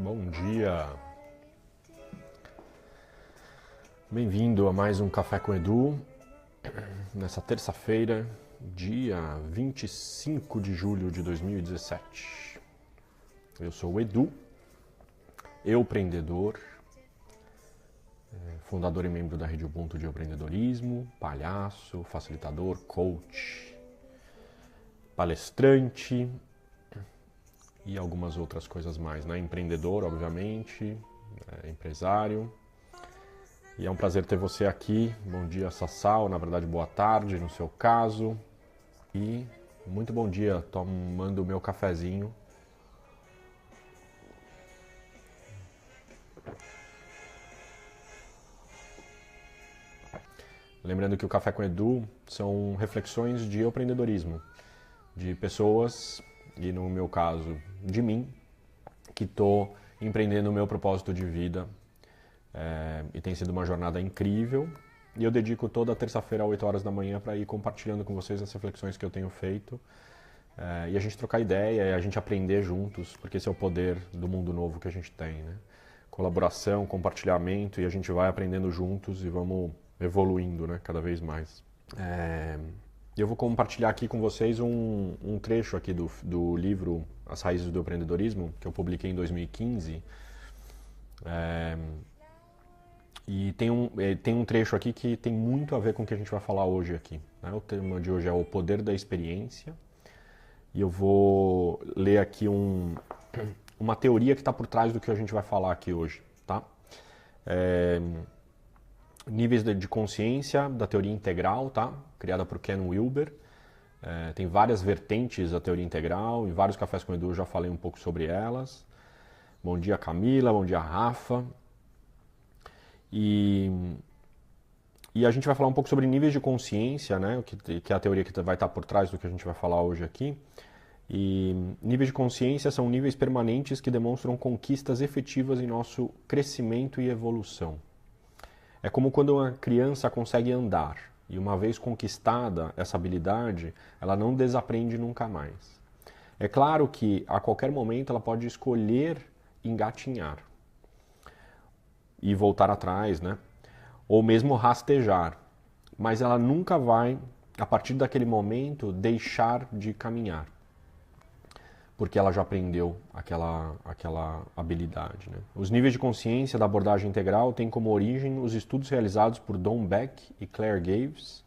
Bom dia, bem-vindo a mais um Café com Edu, nessa terça-feira, dia 25 de julho de 2017. Eu sou o Edu, empreendedor, fundador e membro da Rede Ubuntu de Empreendedorismo, palhaço, facilitador, coach, palestrante e algumas outras coisas mais, né? Empreendedor, obviamente, empresário. E é um prazer ter você aqui. Bom dia, Sassal, na verdade boa tarde no seu caso. E muito bom dia, tomando o meu cafezinho. Lembrando que o Café com Edu são reflexões de empreendedorismo, de pessoas, e no meu caso, de mim, que estou empreendendo o meu propósito de vida. E tem sido uma jornada incrível. E eu dedico toda terça-feira às 8 horas da manhã para ir compartilhando com vocês as reflexões que eu tenho feito. E a gente trocar ideia e a gente aprender juntos, porque esse é o poder do mundo novo que a gente tem, né? Colaboração, compartilhamento, e a gente vai aprendendo juntos e vamos evoluindo, né? Cada vez mais. Eu vou compartilhar aqui com vocês um trecho aqui do livro As Raízes do Empreendedorismo, que eu publiquei em 2015. E tem um trecho aqui que tem muito a ver com o que a gente vai falar hoje aqui, né? O tema de hoje é o poder da experiência. E eu vou ler aqui uma teoria que está por trás do que a gente vai falar aqui hoje, tá? Níveis de consciência da teoria integral, tá? Criada por Ken Wilber. Tem várias vertentes da teoria integral, em vários cafés com Edu eu já falei um pouco sobre elas. Bom dia, Camila, bom dia, Rafa. E a gente vai falar um pouco sobre níveis de consciência, né? Que é a teoria que vai estar por trás do que a gente vai falar hoje aqui. E níveis de consciência são níveis permanentes que demonstram conquistas efetivas em nosso crescimento e evolução. É como quando uma criança consegue andar, e uma vez conquistada essa habilidade, ela não desaprende nunca mais. É claro que a qualquer momento ela pode escolher engatinhar e voltar atrás, né? Ou mesmo rastejar, mas ela nunca vai, a partir daquele momento, deixar de caminhar, porque ela já aprendeu aquela habilidade, né? Os níveis de consciência da abordagem integral têm como origem os estudos realizados por Don Beck e Claire Graves,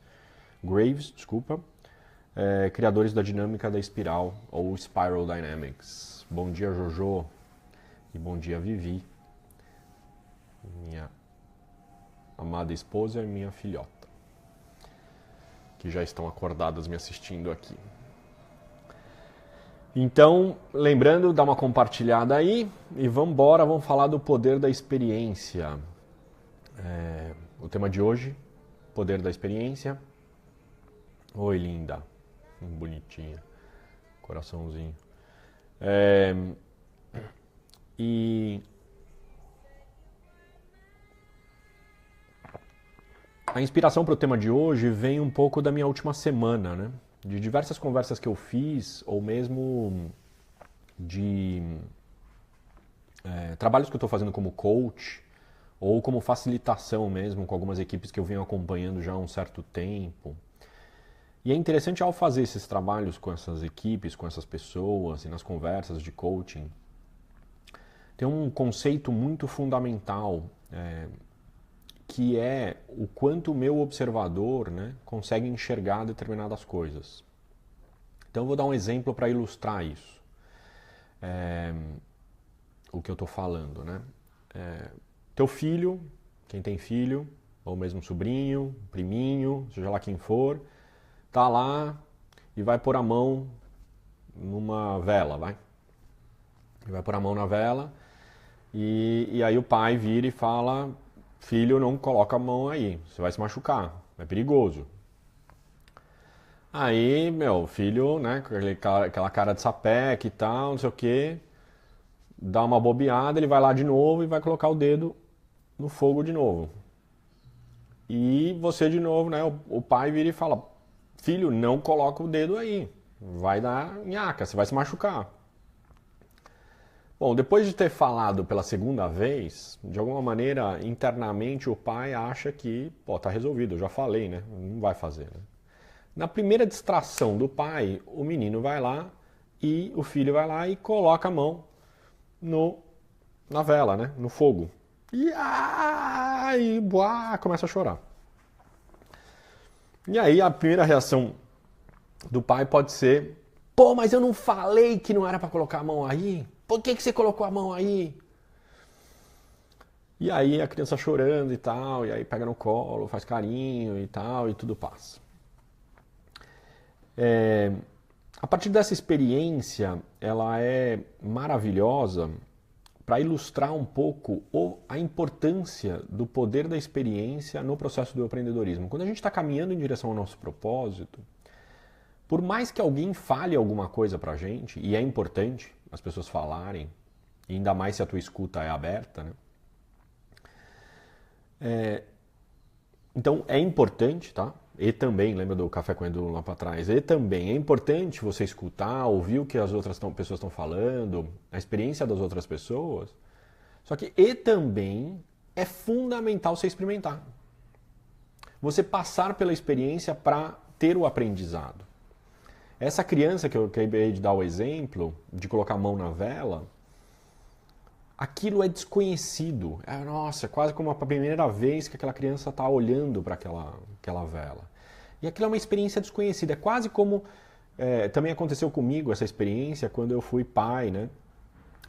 criadores da dinâmica da espiral, ou Spiral Dynamics. Bom dia, Jojo, e bom dia, Vivi, minha amada esposa e minha filhota, que já estão acordadas me assistindo aqui. Então, lembrando, dá uma compartilhada aí e vamos falar do poder da experiência. O tema de hoje, poder da experiência. Oi, linda, bonitinha, coraçãozinho. E a inspiração para o tema de hoje vem um pouco da minha última semana, né? De diversas conversas que eu fiz, ou mesmo de trabalhos que eu estou fazendo como coach, ou como facilitação mesmo, com algumas equipes que eu venho acompanhando já há um certo tempo. E é interessante ao fazer esses trabalhos com essas equipes, com essas pessoas, e nas conversas de coaching, tem um conceito muito fundamental, que é o quanto o meu observador, né, consegue enxergar determinadas coisas. Então eu vou dar um exemplo para ilustrar isso. O que eu estou falando, né? Teu filho, quem tem filho, ou mesmo sobrinho, priminho, seja lá quem for, tá lá e vai pôr a mão numa vela, vai. E vai pôr a mão na vela e aí o pai vira e fala: filho, não coloca a mão aí, você vai se machucar, é perigoso. Aí, meu filho, né, aquela cara de sapeca e tal, não sei o que, dá uma bobeada, ele vai lá de novo e vai colocar o dedo no fogo de novo. E você de novo, né, o pai vira e fala: filho, não coloca o dedo aí, vai dar nhaca, você vai se machucar. Bom, depois de ter falado pela segunda vez, de alguma maneira, internamente o pai acha que, pô, tá resolvido, eu já falei, né? Não vai fazer, né? Na primeira distração do pai, o menino vai lá e o filho vai lá e coloca a mão na vela, né? No fogo. E aí, buá, começa a chorar. E aí a primeira reação do pai pode ser: pô, mas eu não falei que não era para colocar a mão aí? Por que você colocou a mão aí? E aí a criança chorando e tal, e aí pega no colo, faz carinho e tal, e tudo passa. A partir dessa experiência, ela é maravilhosa para ilustrar um pouco a importância do poder da experiência no processo do empreendedorismo. Quando a gente está caminhando em direção ao nosso propósito, por mais que alguém fale alguma coisa para a gente, e é importante as pessoas falarem, e ainda mais se a tua escuta é aberta, né? Então é importante, tá? E também, lembra do Café com Edu lá para trás? E também é importante você escutar, ouvir o que as outras pessoas estão falando, a experiência das outras pessoas. Só que também é fundamental você experimentar. Você passar pela experiência para ter o aprendizado. Essa criança que eu acabei de dar o exemplo, de colocar a mão na vela, aquilo é desconhecido. Nossa, quase como a primeira vez que aquela criança está olhando para aquela vela. E aquilo é uma experiência desconhecida. É quase como também aconteceu comigo essa experiência quando eu fui pai, né?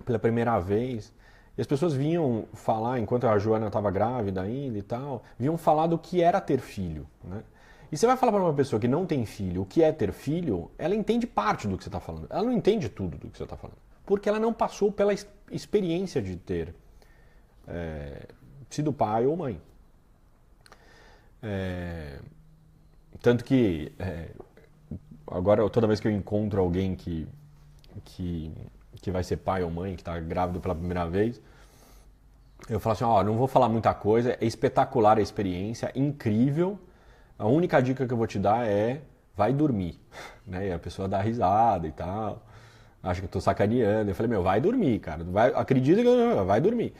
Pela primeira vez. E as pessoas vinham falar, enquanto a Joana estava grávida ainda e tal, vinham falar do que era ter filho, né? E você vai falar para uma pessoa que não tem filho o que é ter filho, ela entende parte do que você está falando. Ela não entende tudo do que você está falando. Porque ela não passou pela experiência de ter sido pai ou mãe. Tanto que agora, toda vez que eu encontro alguém que vai ser pai ou mãe, que está grávido pela primeira vez, eu falo assim, ó, não vou falar muita coisa, é espetacular a experiência, incrível. A única dica que eu vou te dar é, vai dormir. Né? E a pessoa dá risada e tal, acha que eu tô sacaneando. Eu falei, meu, vai dormir, cara. Acredita que vai dormir.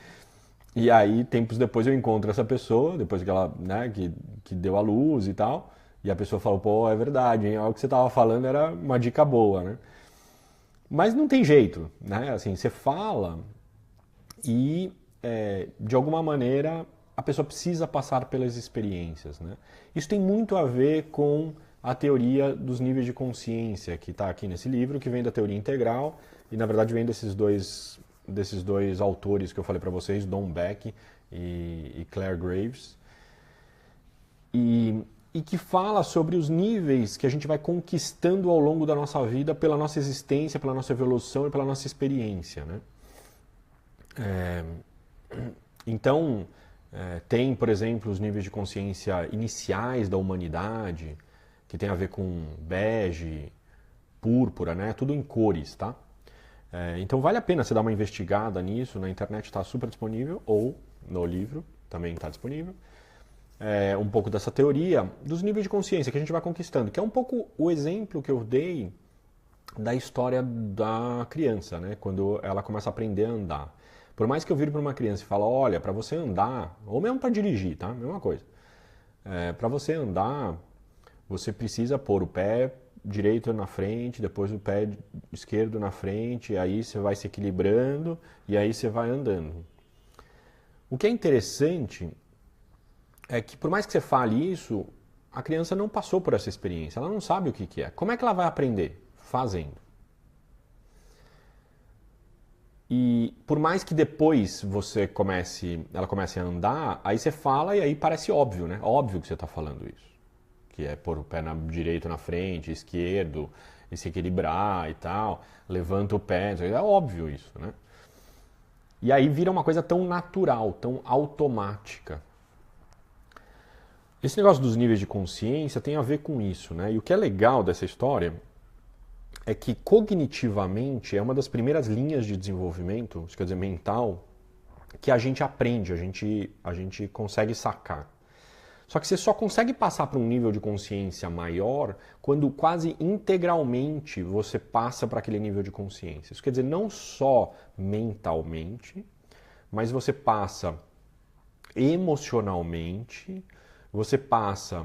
E aí, tempos depois, eu encontro essa pessoa, depois que ela, né, que deu a luz e tal, e a pessoa falou, pô, é verdade, hein? O que você tava falando era uma dica boa, né? Mas não tem jeito, né? Assim, você fala e, de alguma maneira, a pessoa precisa passar pelas experiências, né? Isso tem muito a ver com a teoria dos níveis de consciência, que está aqui nesse livro, que vem da teoria integral, e na verdade vem desses dois autores que eu falei para vocês, Don Beck e Claire Graves, e que fala sobre os níveis que a gente vai conquistando ao longo da nossa vida pela nossa existência, pela nossa evolução e pela nossa experiência, né? Então, tem, por exemplo, os níveis de consciência iniciais da humanidade, que tem a ver com bege, púrpura, né? Tudo em cores, tá? Então vale a pena você dar uma investigada nisso, na internet está super disponível, ou no livro também está disponível. Um pouco dessa teoria dos níveis de consciência que a gente vai conquistando, que é um pouco o exemplo que eu dei da história da criança, né? Quando ela começa a aprender a andar. Por mais que eu vire para uma criança e fale, olha, para você andar, ou mesmo para dirigir, tá? Mesma coisa. Para você andar, você precisa pôr o pé direito na frente, depois o pé esquerdo na frente, aí você vai se equilibrando e aí você vai andando. O que é interessante é que, por mais que você fale isso, a criança não passou por essa experiência, ela não sabe o que é. Como é que ela vai aprender? Fazendo. E por mais que depois ela comece a andar, aí você fala e aí parece óbvio, né? Óbvio que você está falando isso. Que é pôr o pé direito na frente, esquerdo, e se equilibrar e tal, levanta o pé, é óbvio isso, né? E aí vira uma coisa tão natural, tão automática. Esse negócio dos níveis de consciência tem a ver com isso, né? E o que é legal dessa história é que cognitivamente é uma das primeiras linhas de desenvolvimento, isso quer dizer, mental, que a gente aprende, a gente consegue sacar. Só que você só consegue passar para um nível de consciência maior quando quase integralmente você passa para aquele nível de consciência. Isso quer dizer, não só mentalmente, mas você passa emocionalmente, você passa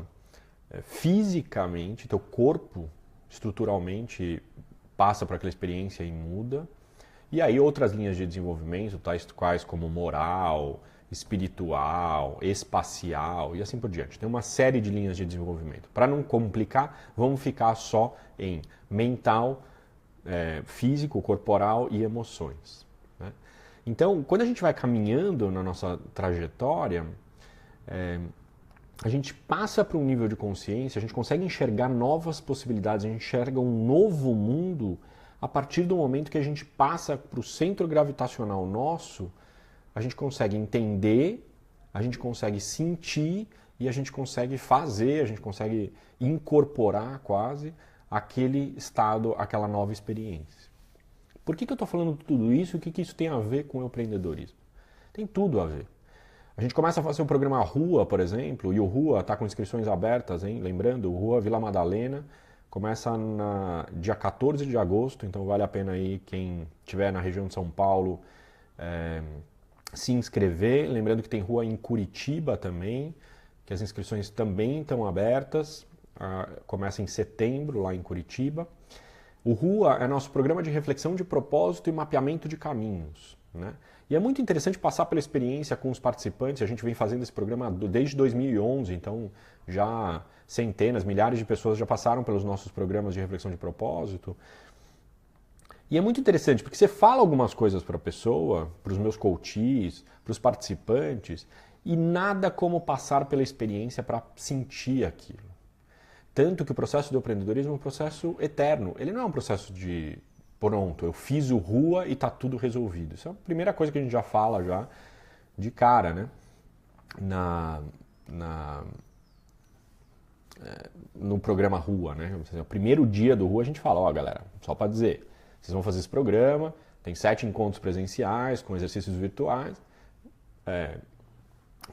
fisicamente, teu corpo estruturalmente passa para aquela experiência e muda. E aí outras linhas de desenvolvimento, tais quais como moral, espiritual, espacial e assim por diante. Tem uma série de linhas de desenvolvimento. Para não complicar, vamos ficar só em mental, físico, corporal e emoções. Né? Então, quando a gente vai caminhando na nossa trajetória, a gente passa para um nível de consciência, a gente consegue enxergar novas possibilidades, a gente enxerga um novo mundo a partir do momento que a gente passa para o centro gravitacional nosso, a gente consegue entender, a gente consegue sentir e a gente consegue fazer, a gente consegue incorporar quase aquele estado, aquela nova experiência. Por que eu estou falando tudo isso e o que isso tem a ver com o empreendedorismo? Tem tudo a ver. A gente começa a fazer o programa Rua, por exemplo, e o Rua está com inscrições abertas, hein? Lembrando, o Rua Vila Madalena começa dia 14 de agosto, então vale a pena aí quem estiver na região de São Paulo se inscrever. Lembrando que tem Rua em Curitiba também, que as inscrições também estão abertas, começa em setembro lá em Curitiba. O Rua é nosso programa de reflexão de propósito e mapeamento de caminhos, né? E é muito interessante passar pela experiência com os participantes. A gente vem fazendo esse programa desde 2011, então já centenas, milhares de pessoas já passaram pelos nossos programas de reflexão de propósito. E é muito interessante, porque você fala algumas coisas para a pessoa, para os meus coaches, para os participantes, e nada como passar pela experiência para sentir aquilo. Tanto que o processo do empreendedorismo é um processo eterno. Ele não é um processo de pronto, eu fiz o Rua e está tudo resolvido. Isso é a primeira coisa que a gente já fala já de cara, né? No programa Rua, né? O primeiro dia do Rua a gente fala, ó, galera, só para dizer, vocês vão fazer esse programa, tem 7 encontros presenciais com exercícios virtuais,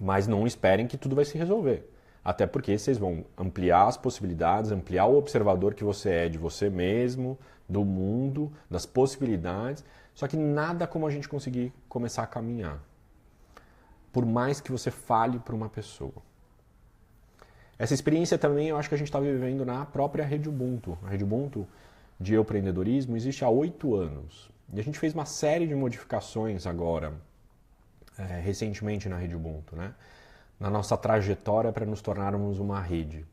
mas não esperem que tudo vai se resolver. Até porque vocês vão ampliar as possibilidades, ampliar o observador que você é de você mesmo, do mundo, das possibilidades, só que nada como a gente conseguir começar a caminhar. Por mais que você fale para uma pessoa. Essa experiência também eu acho que a gente está vivendo na própria Rede Ubuntu. A Rede Ubuntu de empreendedorismo existe há 8 anos. E a gente fez uma série de modificações agora, recentemente na Rede Ubuntu, né? Na nossa trajetória para nos tornarmos uma rede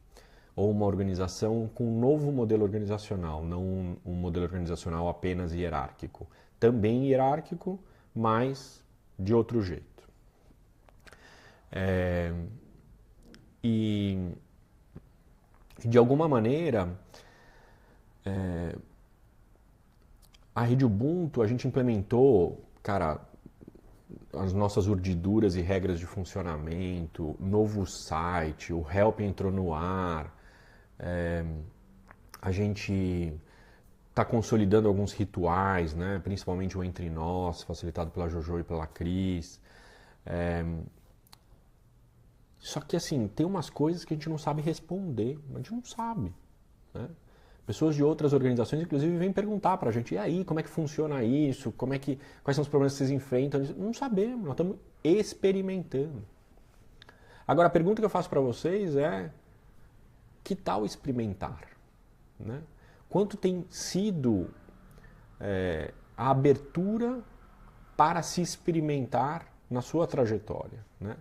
ou uma organização com um novo modelo organizacional, não um modelo organizacional apenas hierárquico. Também hierárquico, mas de outro jeito. E de alguma maneira, a Rede Ubuntu, a gente implementou, cara, as nossas urdiduras e regras de funcionamento, novo site, o Help entrou no ar, a gente está consolidando alguns rituais, né? Principalmente o Entre Nós, facilitado pela Jojo e pela Cris. Só que assim, tem umas coisas que a gente não sabe responder, a gente não sabe, né? Pessoas de outras organizações, inclusive, vêm perguntar para a gente, e aí, como é que funciona isso? Quais são os problemas que vocês enfrentam? Não sabemos, nós estamos experimentando. Agora, a pergunta que eu faço para vocês é, que tal experimentar? Né? Quanto tem sido a abertura para se experimentar na sua trajetória? Né?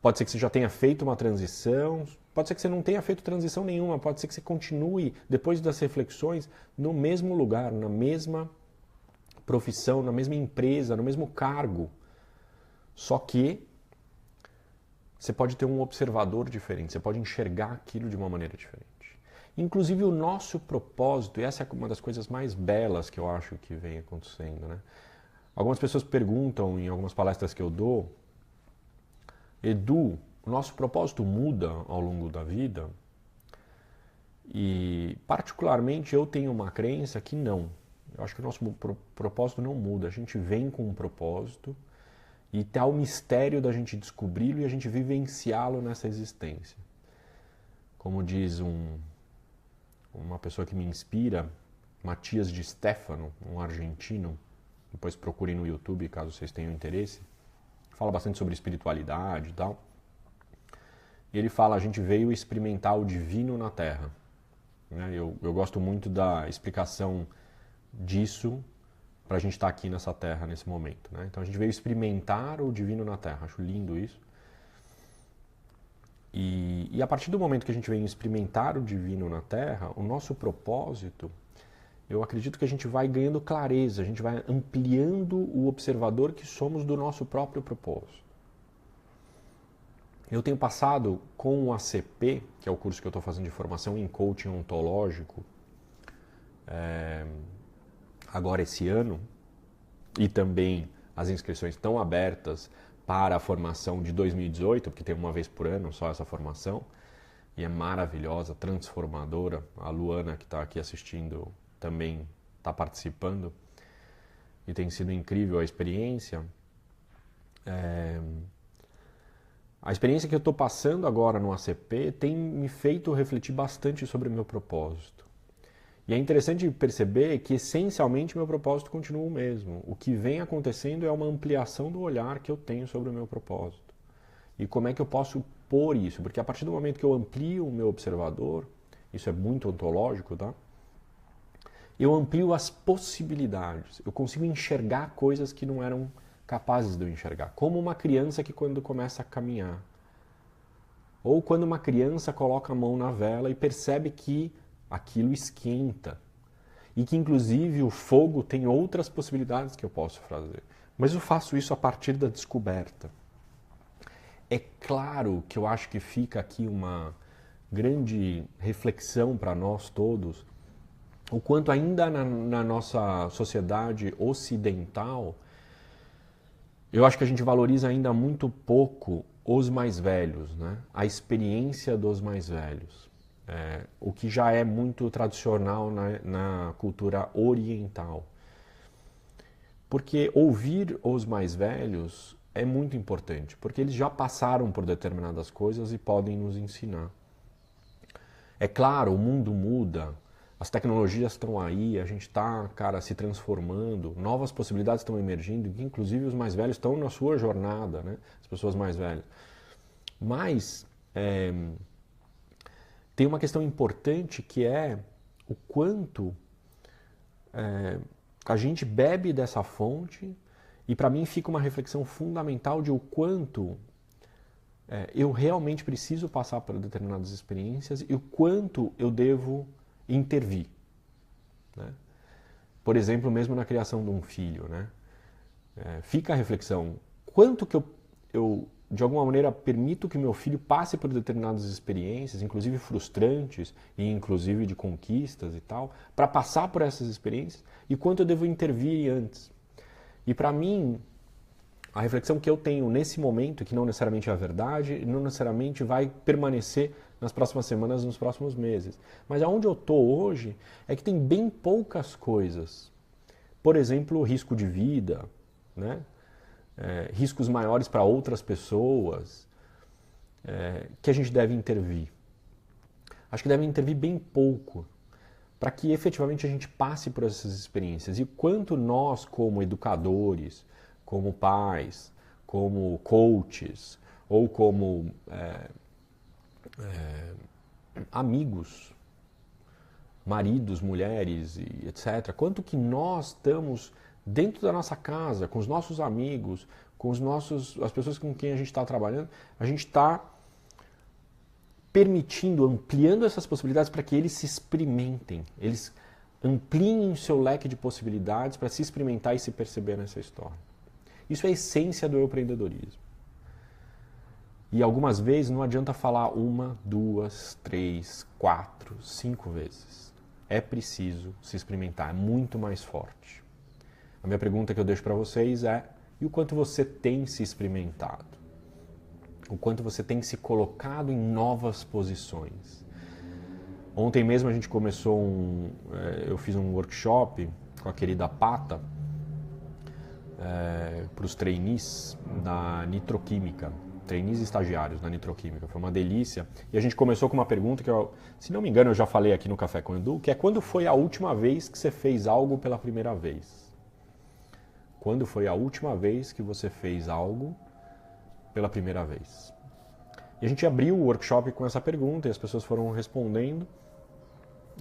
Pode ser que você já tenha feito uma transição, pode ser que você não tenha feito transição nenhuma, pode ser que você continue, depois das reflexões, no mesmo lugar, na mesma profissão, na mesma empresa, no mesmo cargo. Só que você pode ter um observador diferente, você pode enxergar aquilo de uma maneira diferente. Inclusive o nosso propósito, e essa é uma das coisas mais belas que eu acho que vem acontecendo, né? Algumas pessoas perguntam em algumas palestras que eu dou, Edu, o nosso propósito muda ao longo da vida? E particularmente eu tenho uma crença que não. Eu acho que o nosso propósito não muda. A gente vem com um propósito e tá o mistério da gente descobri-lo e a gente vivenciá-lo nessa existência. Como diz uma pessoa que me inspira, Matias de Stefano, um argentino, depois procurem no YouTube caso vocês tenham interesse, fala bastante sobre espiritualidade e tal. E ele fala, a gente veio experimentar o divino na Terra. Eu gosto muito da explicação disso para a gente estar aqui nessa Terra nesse momento. Então a gente veio experimentar o divino na Terra, acho lindo isso. E a partir do momento que a gente vem experimentar o divino na Terra, o nosso propósito, eu acredito que a gente vai ganhando clareza, a gente vai ampliando o observador que somos do nosso próprio propósito. Eu tenho passado com o ACP, que é o curso que eu estou fazendo de formação em coaching ontológico, agora esse ano, e também as inscrições estão abertas para a formação de 2018, porque tem uma vez por ano só essa formação, e é maravilhosa, transformadora. A Luana, que está aqui assistindo, também está participando, e tem sido incrível a experiência. A experiência que eu estou passando agora no ACP tem me feito refletir bastante sobre o meu propósito. E é interessante perceber que, essencialmente, meu propósito continua o mesmo. O que vem acontecendo é uma ampliação do olhar que eu tenho sobre o meu propósito. E como é que eu posso pôr isso? Porque a partir do momento que eu amplio o meu observador, isso é muito ontológico, tá? Eu amplio as possibilidades. Eu consigo enxergar coisas que não eram capazes de eu enxergar. Como uma criança que quando começa a caminhar. Ou quando uma criança coloca a mão na vela e percebe que aquilo esquenta. E que inclusive o fogo tem outras possibilidades que eu posso fazer. Mas eu faço isso a partir da descoberta. É claro que eu acho que fica aqui uma grande reflexão para nós todos, o quanto ainda na nossa sociedade ocidental, eu acho que a gente valoriza ainda muito pouco os mais velhos, né? A experiência dos mais velhos. O que já é muito tradicional na cultura oriental. Porque ouvir os mais velhos é muito importante, porque eles já passaram por determinadas coisas e podem nos ensinar. É claro, o mundo muda, as tecnologias estão aí, a gente está, se transformando, novas possibilidades estão emergindo, e inclusive os mais velhos estão na sua jornada, né? As pessoas mais velhas. Mas tem uma questão importante que é o quanto a gente bebe dessa fonte, e para mim fica uma reflexão fundamental de o quanto eu realmente preciso passar por determinadas experiências e o quanto eu devo intervir. Né? Por exemplo, mesmo na criação de um filho. Né? Fica a reflexão, quanto que eu, de alguma maneira, permito que meu filho passe por determinadas experiências, inclusive frustrantes e inclusive de conquistas e tal, para passar por essas experiências, e quanto eu devo intervir antes. E para mim, a reflexão que eu tenho nesse momento, que não necessariamente é a verdade, não necessariamente vai permanecer nas próximas semanas, nos próximos meses. Mas aonde eu estou hoje é que tem bem poucas coisas. Por exemplo, o risco de vida, né? Riscos maiores para outras pessoas, que a gente deve intervir. Acho que deve intervir bem pouco, para que efetivamente a gente passe por essas experiências. E quanto nós, como educadores, como pais, como coaches, ou como amigos, maridos, mulheres, e etc., quanto que nós estamos dentro da nossa casa, com os nossos amigos, com as pessoas com quem a gente está trabalhando, a gente está permitindo, ampliando essas possibilidades para que eles se experimentem, eles ampliem o seu leque de possibilidades para se experimentar e se perceber nessa história. Isso é a essência do empreendedorismo. E algumas vezes não adianta falar 1, 2, 3, 4, 5 vezes. É preciso se experimentar, é muito mais forte. A minha pergunta que eu deixo para vocês é: e o quanto você tem se experimentado? O quanto você tem se colocado em novas posições? Ontem mesmo a gente começou eu fiz um workshop com a querida Pata, para os trainees da nitroquímica, trainees e estagiários da nitroquímica. Foi uma delícia. E a gente começou com uma pergunta que, se não me engano, eu já falei aqui no Café com o Edu, que é: quando foi a última vez que você fez algo pela primeira vez? Quando foi a última vez que você fez algo pela primeira vez? E a gente abriu o workshop com essa pergunta e as pessoas foram respondendo.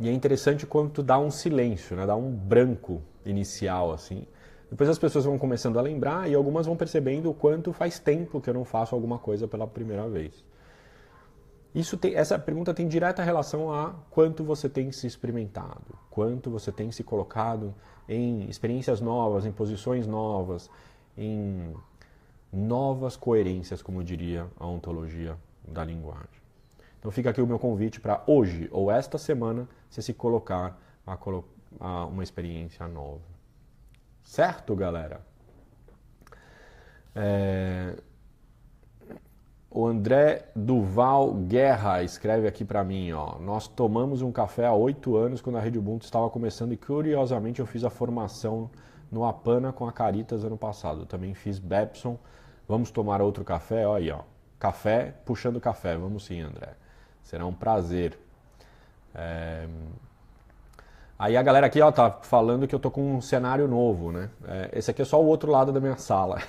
E é interessante quando tu dá um silêncio, né? Dá um branco inicial, assim. Depois as pessoas vão começando a lembrar e algumas vão percebendo o quanto faz tempo que eu não faço alguma coisa pela primeira vez. Essa pergunta tem direta relação a quanto você tem se experimentado, quanto você tem se colocado em experiências novas, em posições novas, em novas coerências, como diria a ontologia da linguagem. Então fica aqui o meu convite para hoje ou esta semana você se colocar a uma experiência nova. Certo, galera? O André Duval Guerra escreve aqui para mim, ó: nós tomamos um café há 8 anos quando a Rede Ubuntu estava começando e curiosamente eu fiz a formação no Apana com a Caritas ano passado. Também fiz Bepson. Vamos tomar outro café? Olha aí, ó. Café puxando café. Vamos sim, André. Será um prazer. Aí a galera aqui, ó, tá falando que eu tô com um cenário novo, né? Esse aqui é só o outro lado da minha sala.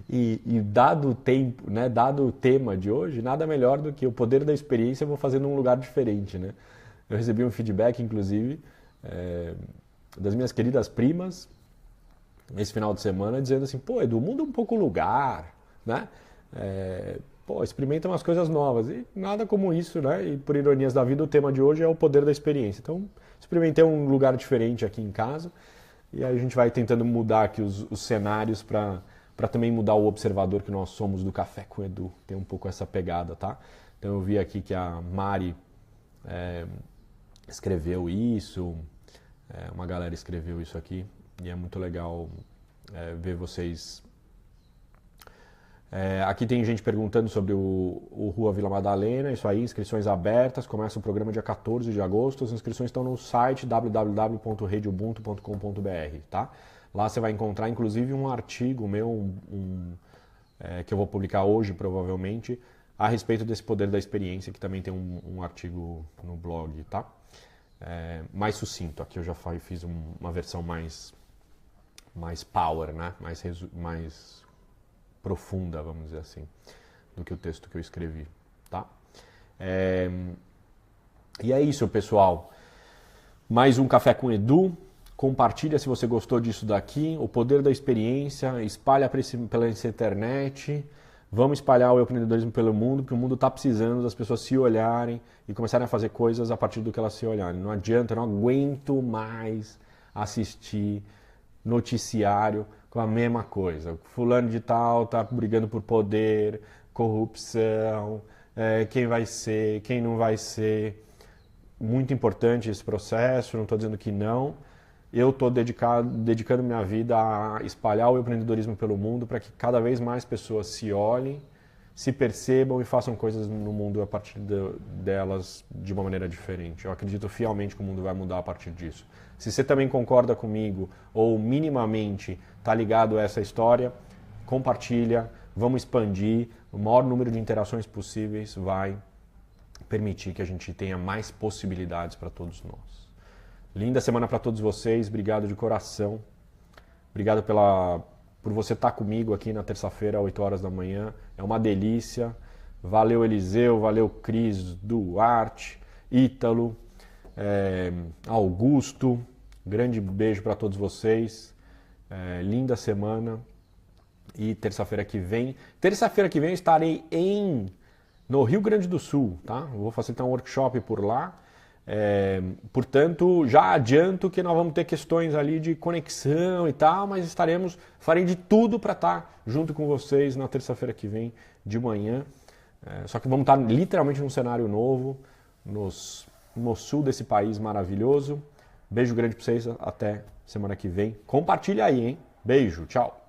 E dado o tempo, né, dado o tema de hoje, nada melhor do que o poder da experiência eu vou fazer num lugar diferente, né? Eu recebi um feedback, inclusive, das minhas queridas primas, esse final de semana, dizendo assim: pô, Edu, muda um pouco o lugar, né? Experimenta umas coisas novas. E nada como isso, né? E por ironias da vida, o tema de hoje é o poder da experiência. Então, experimentei um lugar diferente aqui em casa. E aí a gente vai tentando mudar aqui os cenários para também mudar o observador que nós somos do Café com Edu. Tem um pouco essa pegada, tá? Então eu vi aqui que a Mari escreveu isso. Uma galera escreveu isso aqui. E é muito legal ver vocês. Aqui tem gente perguntando sobre o Rua Vila Madalena, isso aí, inscrições abertas, começa o programa dia 14 de agosto, as inscrições estão no site www.redeubuntu.com.br, tá? Lá você vai encontrar inclusive um artigo meu, que eu vou publicar hoje provavelmente, a respeito desse poder da experiência, que também tem um artigo no blog, tá? Mais sucinto, aqui eu já fiz uma versão mais power, né? Mais profunda, vamos dizer assim, do que o texto que eu escrevi, tá? E é isso, pessoal. Mais um Café com Edu. Compartilha se você gostou disso daqui. O poder da experiência. Espalha pela internet. Vamos espalhar o empreendedorismo pelo mundo, porque o mundo está precisando das pessoas se olharem e começarem a fazer coisas a partir do que elas se olharem. Não adianta, eu não aguento mais assistir noticiário com a mesma coisa. Fulano de tal tá brigando por poder, corrupção, quem vai ser, quem não vai ser. Muito importante esse processo, não estou dizendo que não. Eu estou dedicando minha vida a espalhar o empreendedorismo pelo mundo para que cada vez mais pessoas se olhem, se percebam e façam coisas no mundo a partir delas de uma maneira diferente. Eu acredito fielmente que o mundo vai mudar a partir disso. Se você também concorda comigo ou minimamente está ligado a essa história, compartilha, vamos expandir. O maior número de interações possíveis vai permitir que a gente tenha mais possibilidades para todos nós. Linda semana para todos vocês, obrigado de coração. Obrigado por você estar comigo aqui na terça-feira, às 8 horas da manhã. É uma delícia. Valeu, Eliseu, valeu, Cris, Duarte, Ítalo, Augusto. Grande beijo para todos vocês. Linda semana. E terça-feira que vem eu estarei no Rio Grande do Sul, tá? Eu vou facilitar um workshop por lá. Portanto, já adianto que nós vamos ter questões ali de conexão e tal, mas farei de tudo para estar junto com vocês na terça-feira que vem de manhã. Só que vamos estar literalmente num cenário novo, no sul desse país maravilhoso. Beijo grande para vocês, até semana que vem. Compartilha aí, hein? Beijo, tchau.